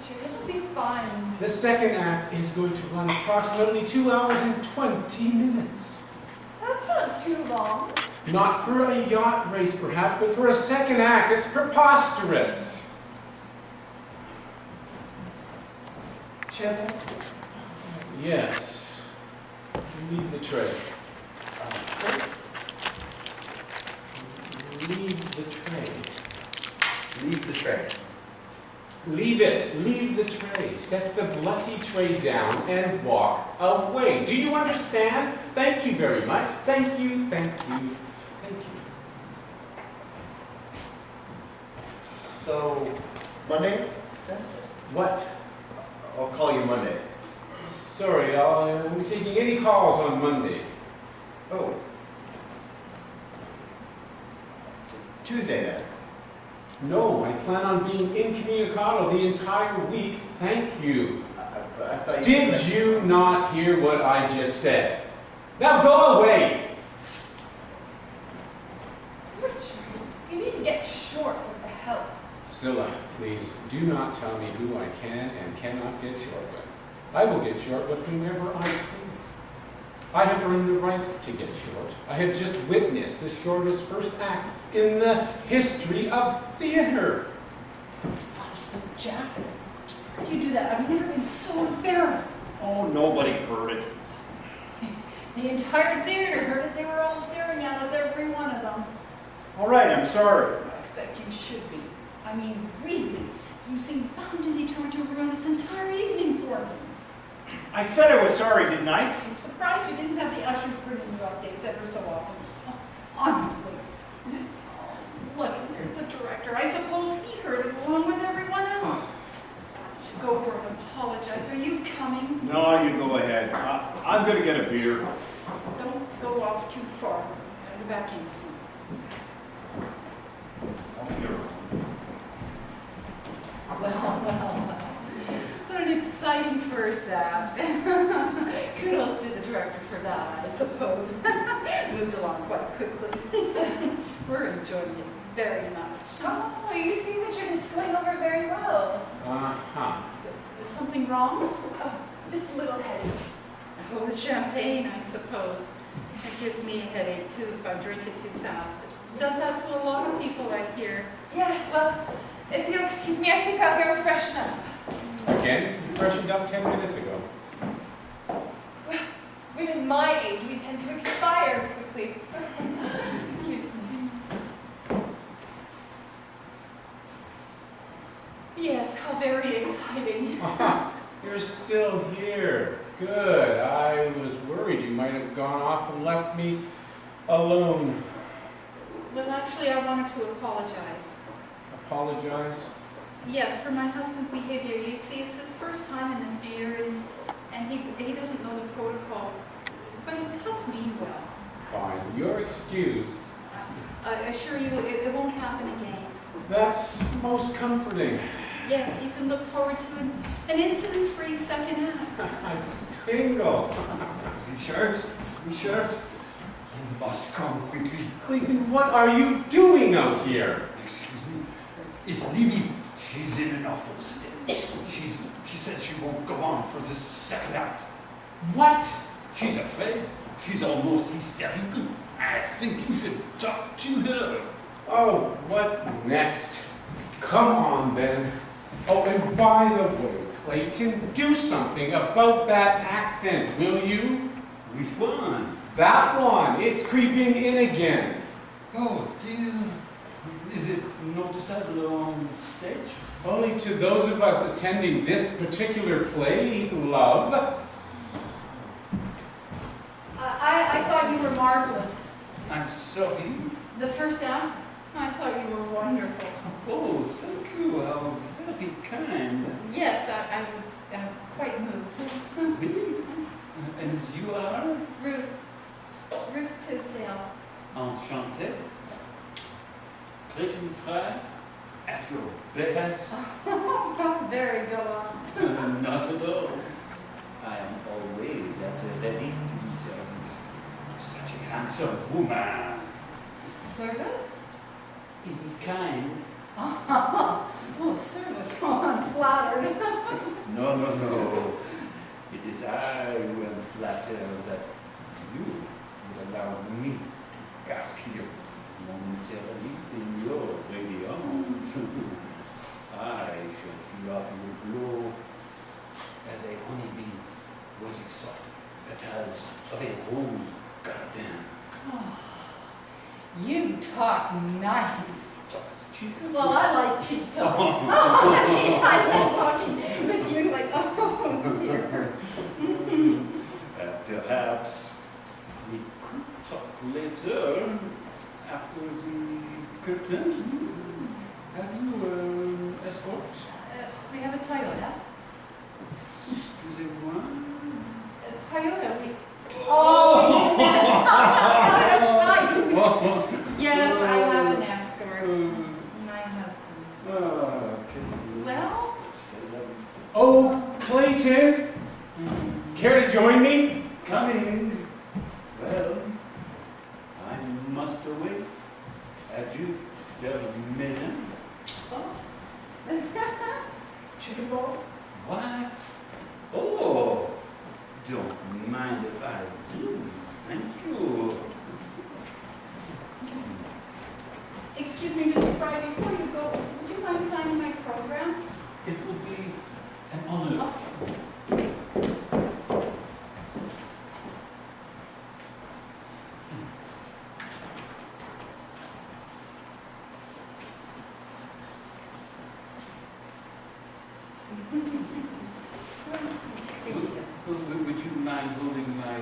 Richard, it'll be fine. The second act is going to run approximately 2 hours and 20 minutes. That's not too long. Not for a yacht race, perhaps, but for a second act. It's preposterous. Champagne? Yes. Leave the tray. Sir? Leave the tray. Leave the tray. Leave it. Leave the tray. Set the bloody tray down and walk away. Do you understand? Thank you very much. Thank you, thank you, thank you. So, Monday? What? I'll call you Monday. Sorry, I won't be taking any calls on Monday. Oh. Tuesday then. No, I plan on being incommunicado the entire week. Thank you. I thought you Did said- you not hear what I just said? Now go away! Richard, you need to get short with the help. Scylla, please, do not tell me who I can and cannot get short with. I will get short with whomever I please. I have earned the right to get short. I have just witnessed the shortest first act in the history of theater. Honestly, Jack, how do you do that? I've never been so embarrassed. Oh, nobody heard it. The entire theater heard it. They were all staring at us, every one of them. All right, I'm sorry. I expect you should be. I mean, really, you seem bound and determined to ruin this entire evening for me. I said I was sorry, didn't I? I'm surprised you didn't have the ushers bringing you updates ever so often. Honestly. Look, there's the director. I suppose he heard it along with everyone else. You should go over and apologize. Are you coming? No, you go ahead. I'm going to get a beer. Don't go off too far. I'll be back in soon. I'll be around. Well. What an exciting first act. Kudos to the director for that, I suppose. Moved along quite quickly. We're enjoying it very much. Oh, you see, Richard, it's going over very well. Uh-huh. Is something wrong? Oh, just a little headache. Oh, the champagne, I suppose. It gives me a headache, too, if I drink it too fast. It does that to a lot of people, I hear. Yes, well, if you'll excuse me, I think I'll go freshen up. Again, you freshened up 10 minutes ago. Well, women my age, we tend to expire quickly. Excuse me. Yes, how very exciting. You're still here. Good. I was worried you might have gone off and left me alone. Well, actually, I wanted to apologize. Apologize? Yes, for my husband's behavior. You see, it's his first time in the theater, and he doesn't know the protocol. But he does mean well. Fine. You're excused. I assure you, it won't happen again. That's most comforting. Yes, you can look forward to an incident-free second act. I tingle. Richard, you must come quickly. Clayton, what are you doing out here? Excuse me. It's Libby. She's in an awful state. She says she won't go on for the second act. What? She's afraid. She's almost hysterical. I think you should talk to her. Oh, what next? Come on, then. Oh, and by the way, Clayton, do something about that accent, will you? Which one? That one. It's creeping in again. Oh dear. Is it noticeable on stage? Only to those of us attending this particular play, love. I thought you were marvelous. I'm sorry. The first act, I thought you were wonderful. Oh, thank you. How very kind. Yes, I was quite moved. Really? And you are? Ruth Tisdale. Enchanté. Clayton Fry, at your best. Very gallant. Not at all. I am always at the ready to service. Such a handsome woman. Service? Any kind. Oh, service. Oh, I'm flattered. No, no, no. It is I who am flattered that you would allow me to cast you momentarily in your very arms. I shall feel off your glow as a honeybee rosy soft petals of a rose garden. Oh, you talk nice. That's cheap. Well, I like cheap talk. I like talking with you like, oh dear. Perhaps we could talk later after the curtain. Have you escort? We have a Toyota. Excusez-moi. A Toyota, we... Oh, that's not. Yes, I have an escort. My husband. Well? Oh, Clayton! Care to join me? Coming. Well, I must await. Adieu, Fermin. Oh. Chicken bowl? What? Oh, don't mind if I do. Thank you. Excuse me, Mr. Fry, before you go, would you mind signing my program? It will be an honor. Would you mind holding my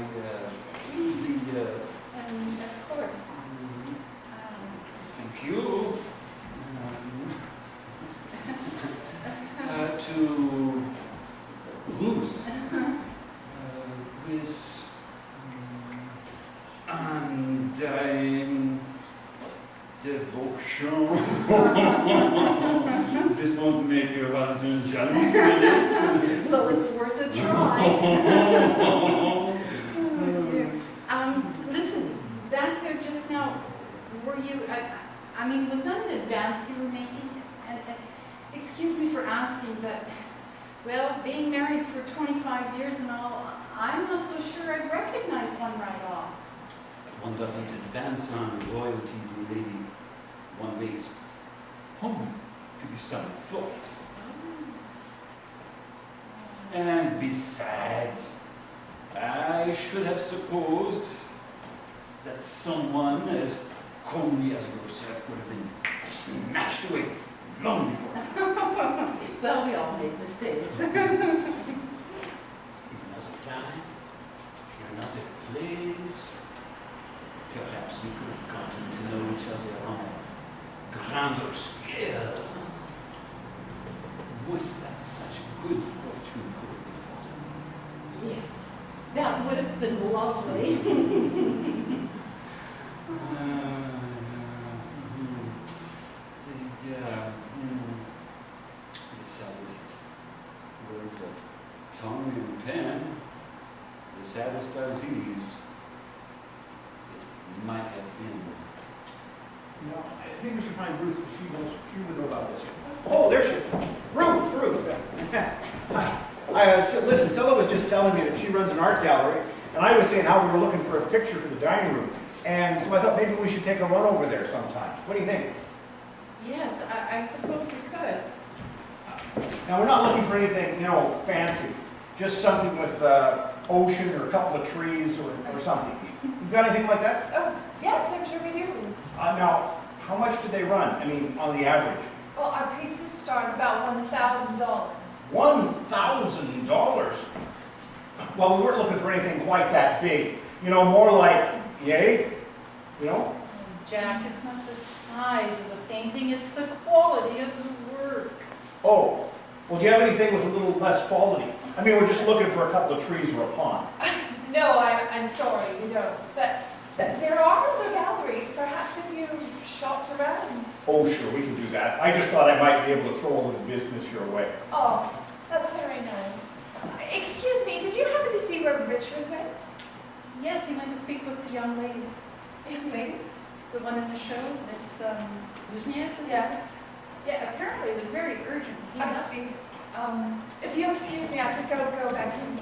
easy? Of course. Thank you. To loose this undying devotion. This won't make your husband jealous, will it? Well, it's worth a try. Oh, dear. Listen, back there just now, were you, I mean, was that an advance you were making? And excuse me for asking, but, well, being married for 25 years and all, I'm not so sure I'd recognize one right off. One doesn't advance on royalty, dear lady. One waits home to be summoned forth. And besides, I should have supposed that someone as comely as yourself could have been snatched away long before. Well, we all make mistakes. In another time, in another place, perhaps we could have gotten to know each other on a grander scale. Was that such good fortune could have befallen? Yes, that would have been lovely. The saddest words of tongue and pen, the saddest are these. It might have been. No, I think we should find Ruth, because she would know about this. Oh, there she is. Ruth. Listen, Scylla was just telling me that she runs an art gallery, and I was saying how we were looking for a picture for the dining room. And so I thought maybe we should take a run over there sometime. What do you think? Yes, I suppose we could. Now, we're not looking for anything, fancy. Just something with ocean or a couple of trees or something. You got anything like that? Oh, yes, I'm sure we do. Now, how much do they run? I mean, on the average? Well, our pieces start about $1,000. $1,000? Well, we weren't looking for anything quite that big. More like, yay? Jack, it's not the size of the painting, it's the quality of the work. Oh, well, do you have anything with a little less quality? I mean, we're just looking for a couple of trees or a pond. No, I'm sorry, we don't. But there are other galleries, perhaps if you shopped around. Oh, sure, we can do that. I just thought I might be able to throw a little business your way. Oh, that's very nice. Excuse me, did you happen to see where Richard went? Yes, he went to speak with the young lady. Young lady? The one in the show, Miss Wozniak? Yes. Yeah, apparently it was very urgent. He I must- see. If you'll excuse me, I think I'll go back in.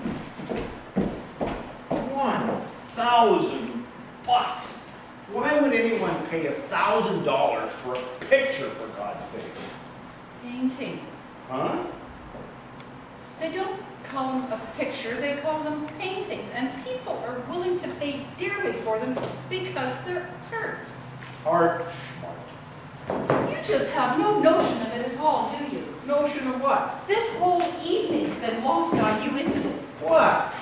$1,000. Why would anyone pay $1,000 for a picture, for God's sake? Painting. Huh? They don't call them a picture, they call them paintings. And people are willing to pay dearly for them because they're art. Art, smart. You just have no notion of it at all, do you? Notion of what? This whole evening's been lost on you, isn't it? What?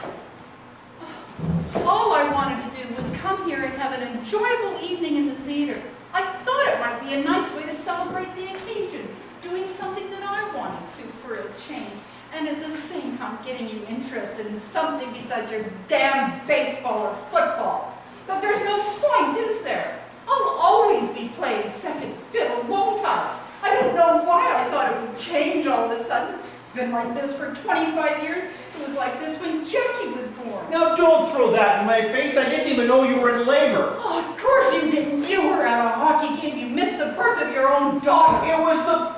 All I wanted to do was come here and have an enjoyable evening in the theater. I thought it might be a nice way to celebrate the occasion, doing something that I wanted to for a change, and at the same time getting you interested in something besides your damn baseball or football. But there's no point, is there? I'll always be playing second fiddle, won't I? I don't know why I thought it would change all of a sudden. It's been like this for 25 years. It was like this when Jackie was born. Now don't throw that in my face. I didn't even know you were in labor. Oh, of course you didn't. You were at a hockey game. You missed the birth of your own daughter. It was the...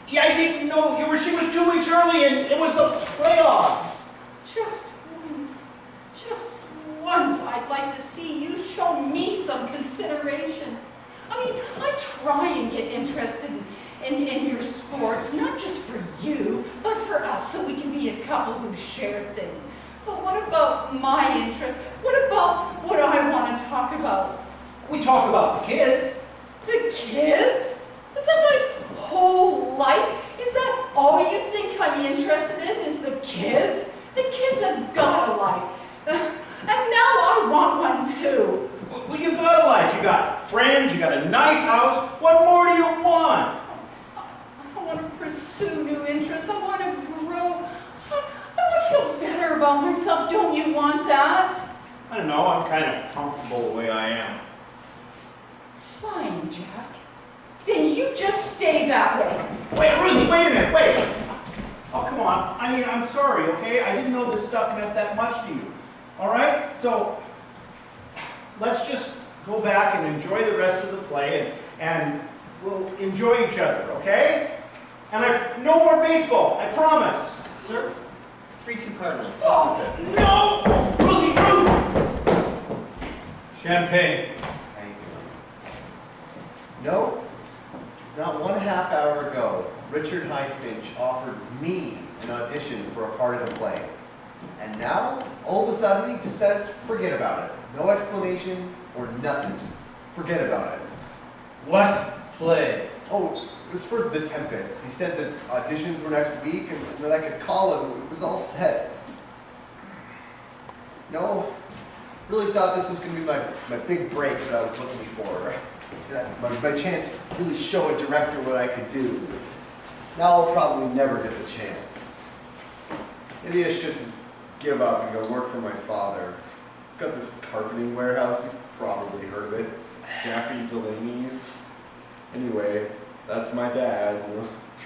Yeah, I didn't know. She was 2 weeks early and it was the playoffs. Just once, I'd like to see you show me some consideration. I mean, I try and get interested in your sports, not just for you, but for us, so we can be a couple who share things. But what about my interest? What about what I want to talk about? We talk about the kids. The kids? Is that my whole life? Is that all you think I'm interested in, is the kids? The kids have got a life. And now I want one too. Well, you got a life. You got friends, you got a nice house. What more do you want? I want to pursue new interests. I want to grow. I want to feel better about myself. Don't you want that? I don't know. I'm kind of comfortable the way I am. Fine, Jack. Then you just stay that way. Wait, Ruthie, wait a minute, wait. Oh, come on. I mean, I'm sorry, okay? I didn't know this stuff meant that much to you. All right? So, let's just go back and enjoy the rest of the play, and we'll enjoy each other, okay? And no more baseball, I promise. Sir, 3-2 Cardinals. Oh, no! Ruthie, Ruth! Champagne. Thank you. No, not 1/2 hour ago, Richard Highfinch offered me an audition for a part in a play. And now, all of a sudden, he just says, forget about it. No explanation or nothing, just forget about it. What play? Oh, it was for The Tempest. He said that auditions were next week and that I could call him. It was all set. No, really thought this was going to be my big break that I was looking for. My chance to really show a director what I could do. Now I'll probably never get the chance. Maybe I should just give up and go work for my father. He's got this carpeting warehouse. You've probably heard of it. Daffy Delaney's. Anyway, that's my dad.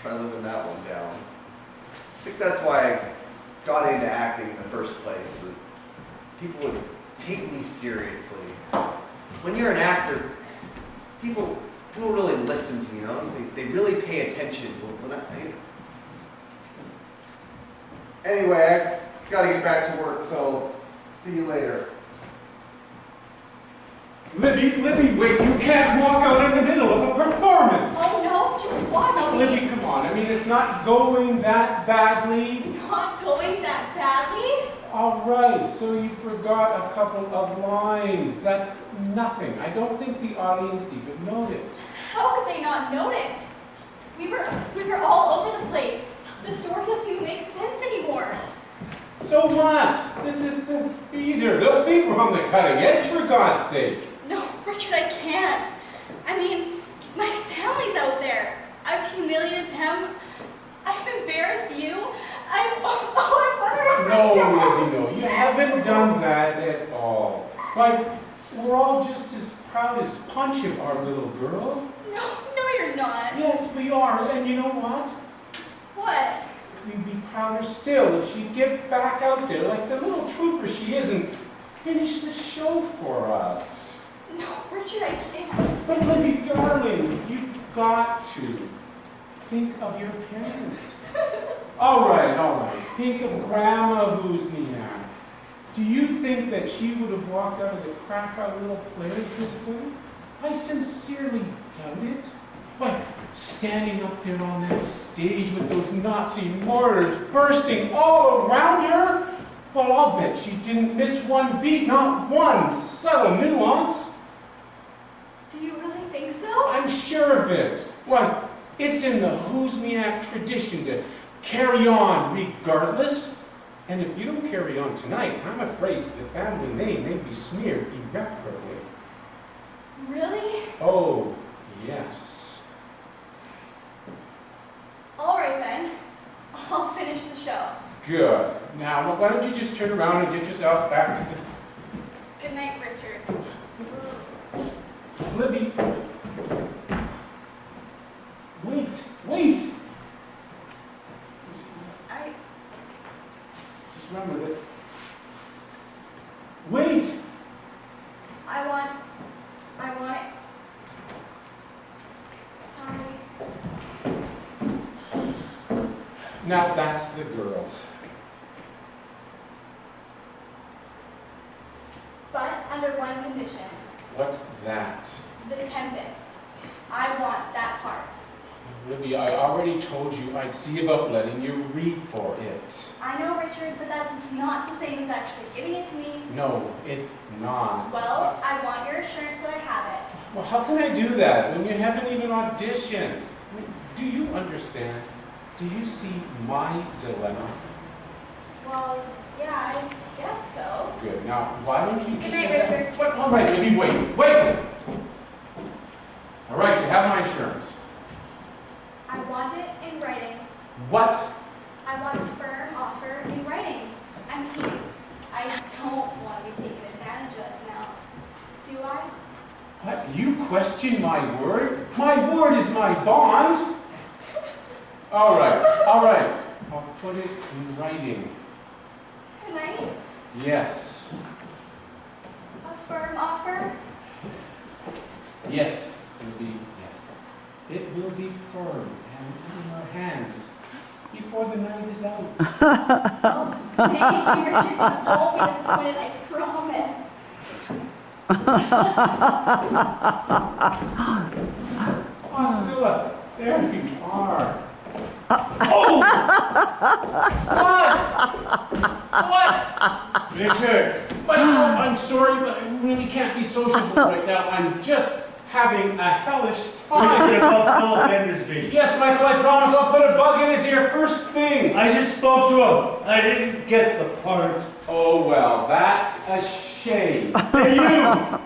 Try living that one down. I think that's why I got into acting in the first place. So that people would take me seriously. When you're an actor, people really listen to you, you know? They really pay attention. Anyway, I gotta get back to work, so see you later. Libby, wait, you can't walk out in the middle of a performance. Oh no, just watch me. Libby, come on, I mean, it's not going that badly. Not going that badly? All right, so you forgot a couple of lines. That's nothing. I don't think the audience even noticed. How could they not notice? We were all over the place. The story doesn't even make sense anymore. So what? This is the theater. They'll think we're on the cutting edge, for God's sake. No, Richard, I can't. I mean, my family's out there. I've humiliated them. I've embarrassed you. I'm No, Libby, no. You haven't done that at all. Like, we're all just as proud as Punch of our little girl. No, you're not. Yes, we are. And you know what? What? We'd be prouder still if she'd get back out there like the little trooper she is and finish the show for us. No, Richard, I can't. But Libby, darling, you've got to think of your parents. All right. Think of Grandma Wozniak. Do you think that she would have walked out of the crack our little players this way? I sincerely doubt it. Why, standing up there on that stage with those Nazi mortars bursting all around her? Well, I'll bet she didn't miss one beat, not one subtle nuance. Do you really think so? I'm sure of it. Why, it's in the Wozniak tradition to carry on regardless. And if you don't carry on tonight, I'm afraid the family name may be smeared irreparably. Really? Oh, yes. All right then. I'll finish the show. Good. Now, why don't you just turn around and get yourself back to the... Good night, Richard. Libby. Wait. Just run with it. Wait. I want it. Sorry. Now that's the girl. But under one condition. What's that? The Tempest. I want that part. Libby, I already told you I'd see about letting you read for it. I know, Richard, but that's not the same as actually giving it to me. No, it's not. Well, I want your assurance that I have it. Well, how can I do that when you haven't even auditioned? I mean, do you understand? Do you see my dilemma? Well, yeah, I guess so. Good. Now, why don't you Good just... night, Richard. What? All right, Libby, wait! All right, you have my assurance. I want it in writing. What? I want a firm offer in writing. I mean, I don't want to be taken advantage of now. Do I? What? You question my word? My word is my bond. All right. I'll put it in writing. Tonight? Yes. A firm offer? Yes. Yes. It will be firm and in our hands before the night is out. Oh, thank you, Richard. You won't be disappointed, I promise. Oh, Scylla, there you are. Oh! What? Richard! Michael, I'm sorry, but I really can't be sociable right now. I'm just having a hellish Richard, time. about Philip Endersby. Yes, Michael, I promise I'll put a bug in his ear first thing. I just spoke to him. I didn't get the part. Oh, well, that's a shame. And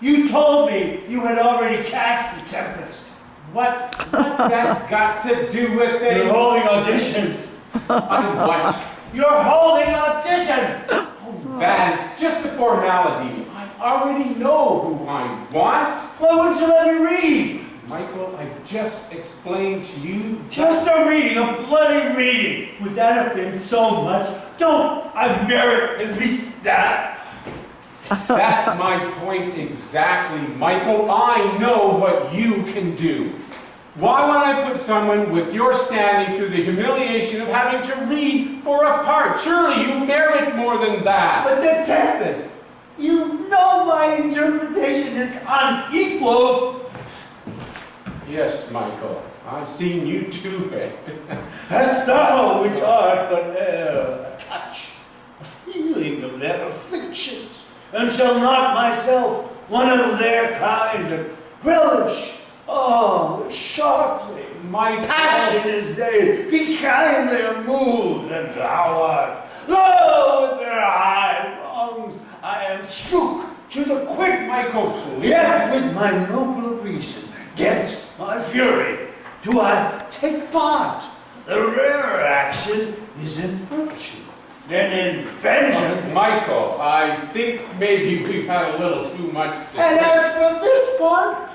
you told me you had already cast the Tempest. What's that got to do with it? You're holding auditions. On what? You're holding auditions. Oh, that is just a formality. I already know who I want. Why wouldn't you let me read? Michael, I just explained to you. Just a reading, a bloody reading. Would that have been so much? Don't I merit at least that? That's my point exactly, Michael. I know what you can do. Why would I put someone with your standing through the humiliation of having to read for a part? Surely you merit more than that. But the Tempest, you know my interpretation is unequal. Yes, Michael, I've seen you do it. Hast thou which art but e'er a touch, a feeling of their afflictions, and shall not myself, one of their kind, that relish, sharply, My passion as they, be kindlier moved than thou art. Lo, with their high wrongs, I am strook to the quick, Michael, please. yet with my nobler reason, against my fury, do I take part. The rarer action is in virtue, then in vengeance. Michael, I think maybe we've had a little too much to And as for this part,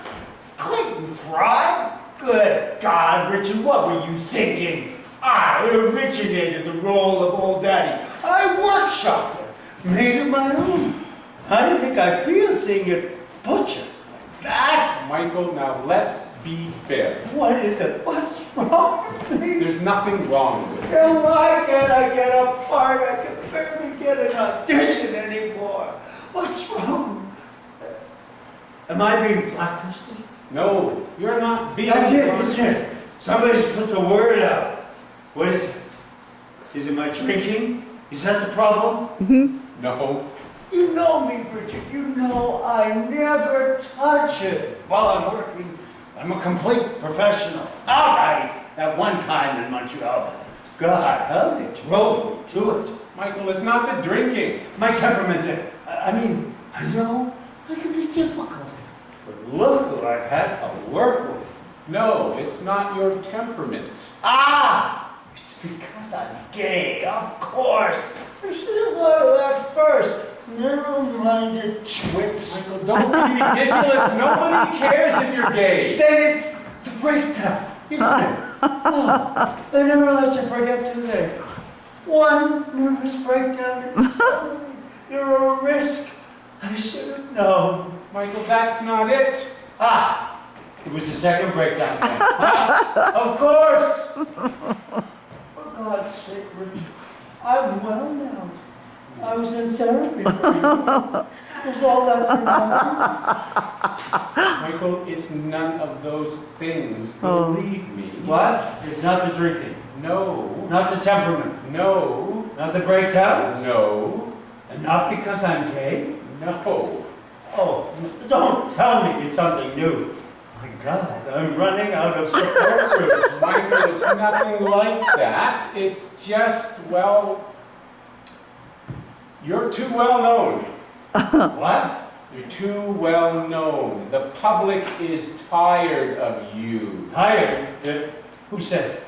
Clayton Fry, good God, Richard, what were you thinking? I originated the role of Old Daddy. I workshopped it, made it my own. How do you think I feel seeing it butchered like that? Michael, now let's be fair. What is it? What's wrong with me? There's nothing wrong with it. Then why can't I get a part? I can barely get an audition anymore. What's wrong? Am I being blacklisted? No, you're not being... That's it, isn't it? Somebody's put the word out. What is it? Is it my drinking? Is that the problem? No. You know me, Bridget. You know I never touch it while I'm working. I'm a complete professional. All right, at one time in Montreal. God, how they drove me to it. Michael, it's not the drinking. My temperament, I mean, I know I can be difficult. But look who I've had to work with. No, it's not your temperament. Ah! It's because I'm gay, of course. I should have thought of that first. Narrow-minded twits. Michael, don't be ridiculous. Nobody cares if you're gay. Then it's the breakdown, isn't it? Oh, they never let you forget, do they? One nervous breakdown and suddenly you're a risk. I should have known. Michael, that's not it. Ah, it was the second breakdown. Of course. For God's sake, Richard, I'm well now. I was in therapy for you. Was all that for nothing? Michael, it's none of those things. Believe me. What? It's not the drinking. No. Not the temperament. No. Not the breakdowns. No. And not because I'm gay. No. Oh, don't tell me it's something new. My God, I'm running out of support groups. Michael, it's nothing like that. It's just, well, you're too well known. What? You're too well known. The public is tired of you. Tired? Who said it?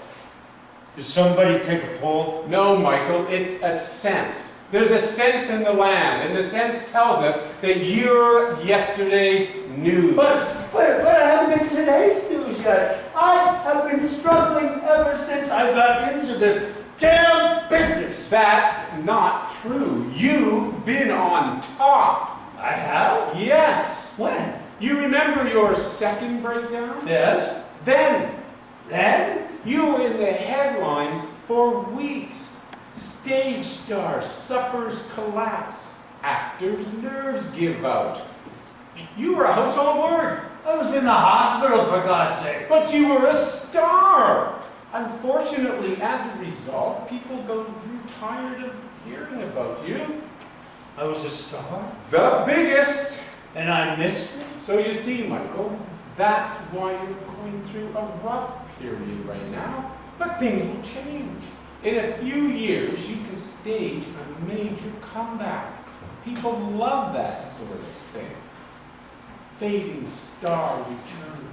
Did somebody take a poll? No, Michael, it's a sense. There's a sense in the land, and the sense tells us that you're yesterday's news. But I haven't been today's news yet. I have been struggling ever since I got into this damn business. That's not true. You've been on top. I have? Yes. When? You remember your second breakdown? Yes. Then Then? you were in the headlines for weeks. Stage star suffers collapse. Actor's nerves give out. You were a household word. I was in the hospital, for God's sake. But you were a star. Unfortunately, as a result, people grew tired of hearing about you. I was a star? The biggest. And I missed it? So you see, Michael, that's why you're going through a rough period right now. But things will change. In a few years, you can stage a major comeback. People love that sort of thing. Fading star returns.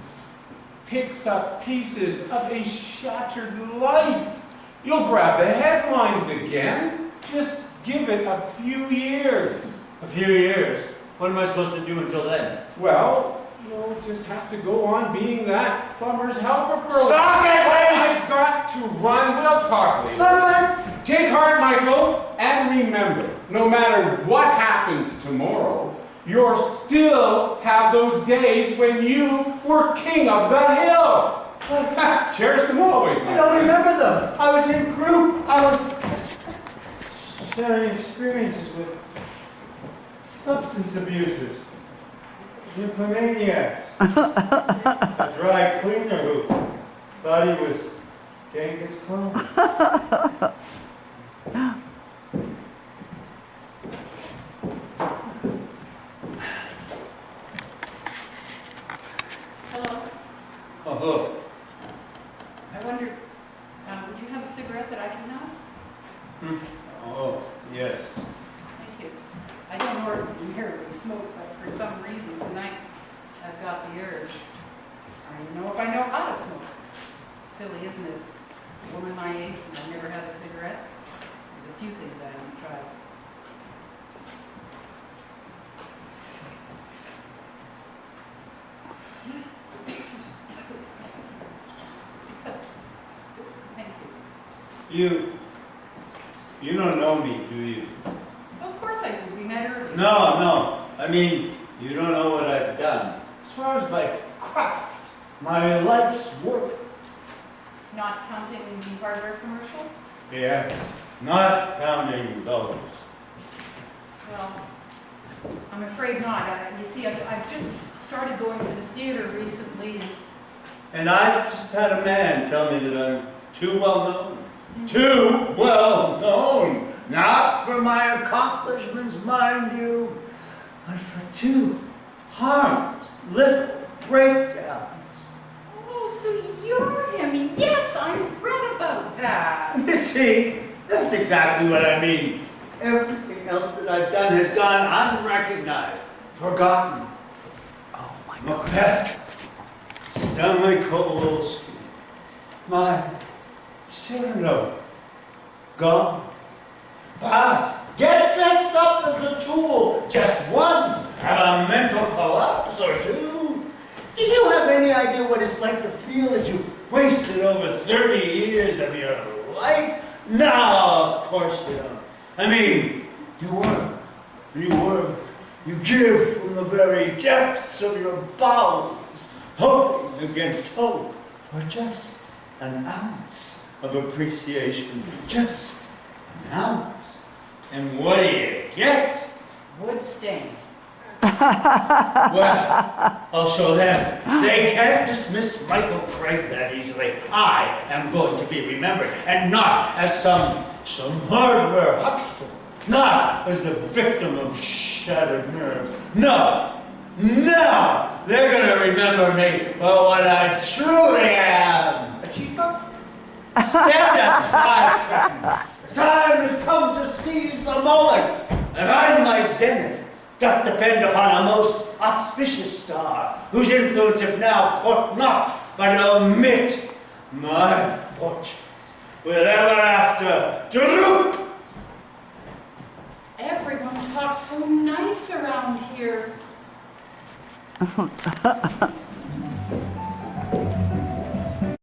Picks up pieces of a shattered life. You'll grab the headlines again. Just give it a few years. A few years? What am I supposed to do until then? Well, you'll just have to go on being that plumber's helper for a while. Stop it, wait! I've got to run. We'll talk later. Take heart, Michael, and remember, no matter what happens tomorrow, you'll still have those days when you were king of the hill. Cherish them always, I my don't friend. remember them. I was in group. I was sharing experiences with substance abusers, nymphomaniacs, a dry cleaner who thought he was Genghis Khan. Hello, Oh, I wondered, would you have a cigarette that I can have? oh, yes. Thank you. I don't ordinarily smoke, but for some reason tonight I've got the urge. I don't even know if I know how to smoke. Silly, isn't it? A woman my age and I've never had a cigarette. There's a few things I haven't tried. Thank you. You don't know me, do you? Of course I do. We met earlier. No. I mean, you don't know what I've done. As far as my craft, my life's work. Not counting the hardware commercials? Yes, not counting those. Well, I'm afraid not. You see, I've just started going to the theater recently. And I just had a man tell me that I'm too well known. Too well known. Not for my accomplishments, mind you, but for two harmless little breakdowns. Oh, so you're him. Yes, I read about that. You see, that's exactly what I mean. Everything else that I've done has gone unrecognized, forgotten. Oh, my Macbeth, Stanley Kowalski, my Cyrano, gone. But get dressed up as a tool just once, have a mental collapse or two. Do you have any idea what it's like to feel that you wasted over 30 years of your life? No, of course you don't. I mean, you give from the very depths of your bowels, hoping against hope for just an ounce of appreciation, just an ounce. And what do you get? Wood stain. Well, I'll show them. They can't dismiss Michael Craig that easily. I am going to be remembered, and not as some hardware huckster, not as the victim of shattered nerves. No, they're going to remember me for what I truly am. A cheeseburger? Stand aside, Trenton. The time has come to seize the moment, and I'm my zenith. Doth depend upon a most auspicious star, whose influence if now court not, but omit my fortunes will ever after droop. Everyone talks so nice around here.